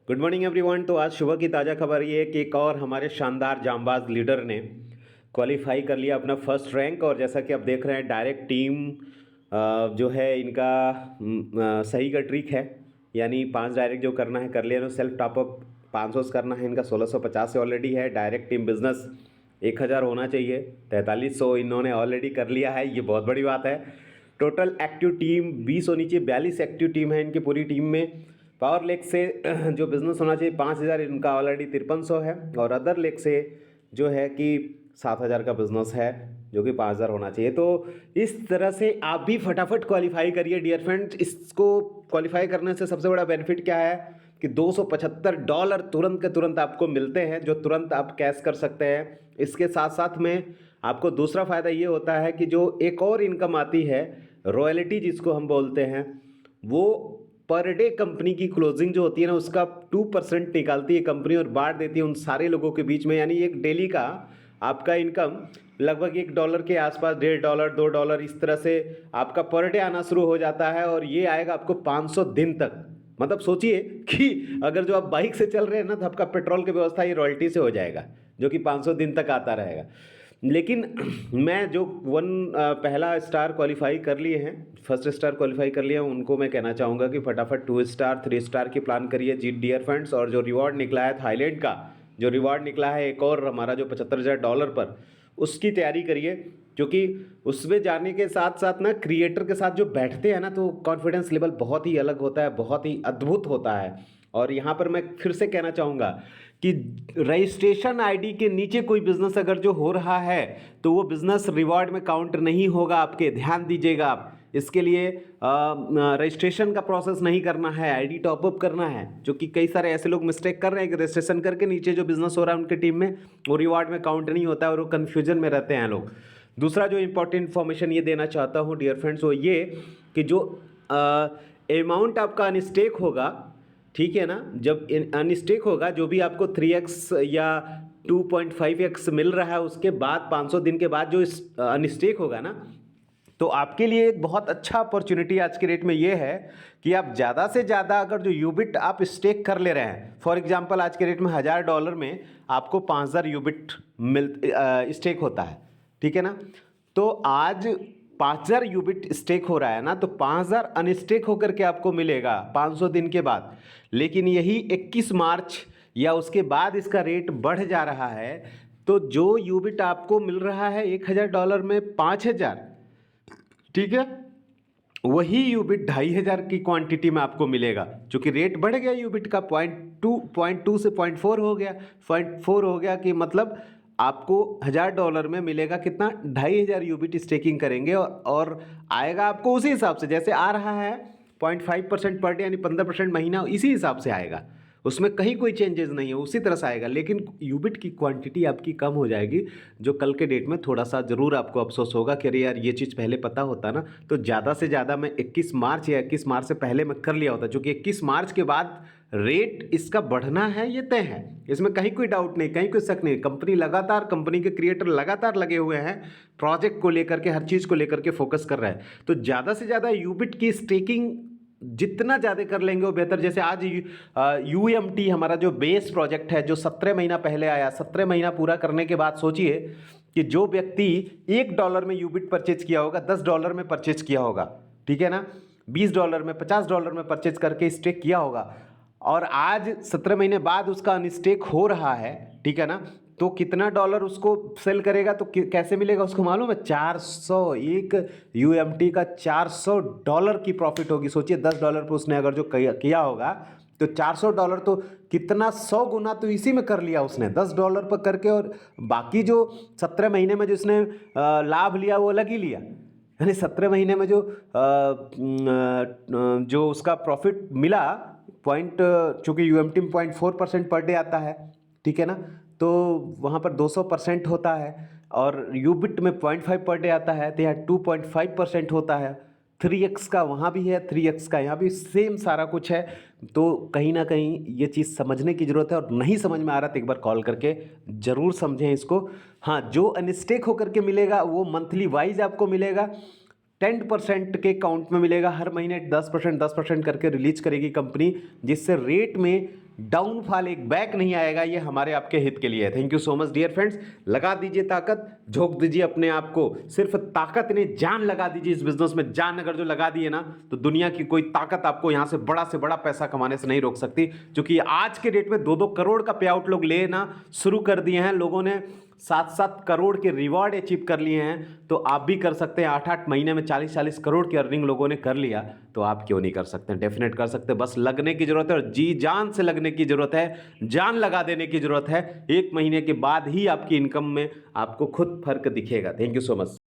Good morning everyone. तो आज सुबह की ताज़ा खबर ये है कि एक और हमारे शानदार जांबाज लीडर ने क्वालिफाई कर लिया अपना फर्स्ट रैंक। और जैसा कि आप देख रहे हैं डायरेक्ट टीम जो है इनका सही का ट्रिक है, यानी 5 डायरेक्ट जो करना है कर लिया। सेल्फ टॉपअप 500 से करना है इनका, 1650 से ऑलरेडी है। डायरेक्ट टीम बिजनेस 1000 होना चाहिए, 4300 इन्होंने ऑलरेडी कर लिया है, ये बहुत बड़ी बात है। टोटल एक्टिव टीम 20 होनी चाहिए, 42 एक्टिव टीम है इनकी पूरी टीम में। पावर लेग से जो बिज़नेस होना चाहिए 5000, इनका ऑलरेडी 5300 है। और अदर लेग से जो है कि 7000 का बिज़नेस है, जो कि 5000 होना चाहिए। तो इस तरह से आप भी फटाफट क्वालिफाई करिए डियर फ्रेंड्स। इसको क्वालिफाई करने से सबसे बड़ा बेनिफिट क्या है कि $275 तुरंत के तुरंत आपको मिलते हैं, जो तुरंत आप कैश कर सकते हैं। इसके साथ साथ में आपको दूसरा फ़ायदा ये होता है कि जो एक और इनकम आती है, रॉयल्टी जिसको हम बोलते हैं, वो पर डे कंपनी की क्लोजिंग जो होती है ना, उसका 2% निकालती है कंपनी और बांट देती है उन सारे लोगों के बीच में। यानी एक डेली का आपका इनकम लगभग $1 के आसपास, $1.5 $2 इस तरह से आपका पर डे आना शुरू हो जाता है। और ये आएगा आपको 500 दिन तक। मतलब सोचिए कि अगर जो आप बाइक से चल रहे हैं ना, तो आपका पेट्रोल की व्यवस्था ये रॉयल्टी से हो जाएगा, जो कि 500 दिन तक आता रहेगा। लेकिन मैं जो पहला स्टार क्वालिफाई कर लिए हैं, फर्स्ट स्टार क्वालिफाई कर लिए हैं, उनको मैं कहना चाहूँगा कि फटाफट 2 स्टार 3 स्टार की प्लान करिए जी डियर फ्रेंड्स। और जो रिवॉर्ड निकला है थाईलैंड का, जो रिवॉर्ड निकला है एक और हमारा जो $75,000 पर, उसकी तैयारी करिए। क्योंकि उसमें जाने के साथ साथ ना, क्रिएटर के साथ जो बैठते हैं ना, तो कॉन्फिडेंस लेवल बहुत ही अलग होता है, बहुत ही अद्भुत होता है। और यहाँ पर मैं फिर से कहना चाहूँगा कि रजिस्ट्रेशन आईडी के नीचे कोई बिजनेस अगर जो हो रहा है, तो वो बिजनेस रिवॉर्ड में काउंट नहीं होगा आपके, ध्यान दीजिएगा आप। इसके लिए रजिस्ट्रेशन का प्रोसेस नहीं करना है, आईडी टॉपअप करना है। जो कि कई सारे ऐसे लोग मिस्टेक कर रहे हैं कि रजिस्ट्रेशन करके नीचे जो बिजनेस हो रहा है उनके टीम में, वो रिवॉर्ड में काउंट नहीं होता है और वो कन्फ्यूजन में रहते हैं लोग। दूसरा जो इंपॉर्टेंट इन्फॉर्मेशन ये देना चाहता हूँ डियर फ्रेंड्स, वो ये कि जो अमाउंट आपका अनस्टेक होगा, ठीक है ना, जब अनस्टेक होगा, जो भी आपको 3x या 2.5x मिल रहा है, उसके बाद 500 दिन के बाद जो अनस्टेक होगा ना, तो आपके लिए एक बहुत अच्छा अपॉर्चुनिटी आज के रेट में ये है कि आप ज़्यादा से ज़्यादा अगर जो यूबिट आप स्टेक कर ले रहे हैं, फॉर एग्जांपल आज के रेट में $1000 में आपको 5000 यूबिट स्टेक होता है, ठीक है ना। तो आज 5000 यूबिट स्टेक हो रहा है ना, तो 5000 अनस्टेक होकर के आपको मिलेगा 500 दिन के बाद। लेकिन यही 21 मार्च या उसके बाद इसका रेट बढ़ जा रहा है, तो जो यूबिट आपको मिल रहा है $1000 में 5000, ठीक है, वही यूबिट 2500 की क्वांटिटी में आपको मिलेगा। क्योंकि रेट बढ़ गया यूबिट का, 0.2 से 0.4 हो गया, 0.4 हो गया कि मतलब आपको $1000 में मिलेगा कितना, 2500 यूबिट स्टेकिंग करेंगे और आएगा आपको उसी हिसाब से जैसे आ रहा है 0.5% पर डे, यानी 15% महीना, इसी हिसाब से आएगा। उसमें कहीं कोई चेंजेस नहीं है, उसी तरह से आएगा। लेकिन यूबिट की क्वांटिटी आपकी कम हो जाएगी, जो कल के डेट में थोड़ा सा ज़रूर आपको अफसोस होगा कि अरे यार ये चीज़ पहले पता होता ना, तो ज़्यादा से ज़्यादा मैं 21 मार्च या 21 मार्च से पहले मैं कर लिया होता। क्योंकि 21 मार्च के बाद रेट इसका बढ़ना है, ये तय है, इसमें कहीं कोई डाउट नहीं, कहीं कोई शक नहीं। कंपनी के क्रिएटर लगातार लगे हुए हैं, प्रोजेक्ट को लेकर के, हर चीज़ को लेकर के फोकस कर रहे हैं। तो ज़्यादा से ज़्यादा यूबिट की स्टेकिंग जितना ज़्यादा कर लेंगे वो बेहतर। जैसे आज UMT हमारा जो बेस प्रोजेक्ट है, जो 17 महीना पहले आया, 17 महीना पूरा करने के बाद सोचिए कि जो व्यक्ति $1 में यूबिट परचेज किया होगा, $10 में परचेज किया होगा, ठीक है ना, $20 में, $50 में परचेज करके स्टेक किया होगा, और आज 17 महीने बाद उसका अनस्टेक हो रहा है, ठीक है ना, तो कितना डॉलर उसको सेल करेगा, तो कैसे मिलेगा उसको मालूम है, 400, एक UMT का $400 की प्रॉफिट होगी। सोचिए $10 पर उसने अगर जो किया होगा, तो $400 तो कितना 100 गुना तो इसी में कर लिया उसने, $10 पर करके। और बाकी जो 17 महीने में जो उसने लाभ लिया वो अलग ही लिया, यानी 17 महीने में जो उसका प्रॉफिट मिला, चूँकि UMT में 0.4% पर डे आता है, ठीक है ना, तो वहाँ पर 200% होता है, और यूबिट में 0.5 पर डे आता है, तो यहाँ 2.5% होता है। 3x का वहाँ भी है, 3x का यहाँ भी, सेम सारा कुछ है। तो कहीं ना कहीं ये चीज़ समझने की ज़रूरत है, और नहीं समझ में आ रहा तो एक बार कॉल करके ज़रूर समझें इसको। हाँ, जो अनस्टेक होकर के मिलेगा वो मंथली वाइज आपको मिलेगा, 10% के काउंट में मिलेगा। हर महीने 10% करके रिलीज करेगी कंपनी, जिससे रेट में डाउनफॉल, एक बैक नहीं आएगा, ये हमारे आपके हित के लिए है। Thank you so much dear friends. लगा दीजिए ताकत, झोंक दीजिए अपने आप को, सिर्फ ताकत नहीं जान लगा दीजिए इस बिजनेस में। जान अगर जो लगा दिए ना, तो दुनिया की कोई ताकत आपको यहां से बड़ा पैसा कमाने से नहीं रोक सकती। क्योंकि आज के डेट में 2-2 करोड़ का पे आउट लोग लेना शुरू कर दिए हैं, लोगों ने 7-7 करोड़ के रिवॉर्ड अचीव कर लिए हैं। तो आप भी कर सकते हैं। 8-8 महीने में 40-40 करोड़ की अर्निंग लोगों ने कर लिया, तो आप क्यों नहीं कर सकते? डेफिनेट कर सकते हैं। बस लगने की जरूरत है और जी जान से लगने की जरूरत है, जान लगा देने की जरूरत है। 1 महीने के बाद ही आपकी इनकम में आपको खुद फर्क दिखेगा। Thank you so much.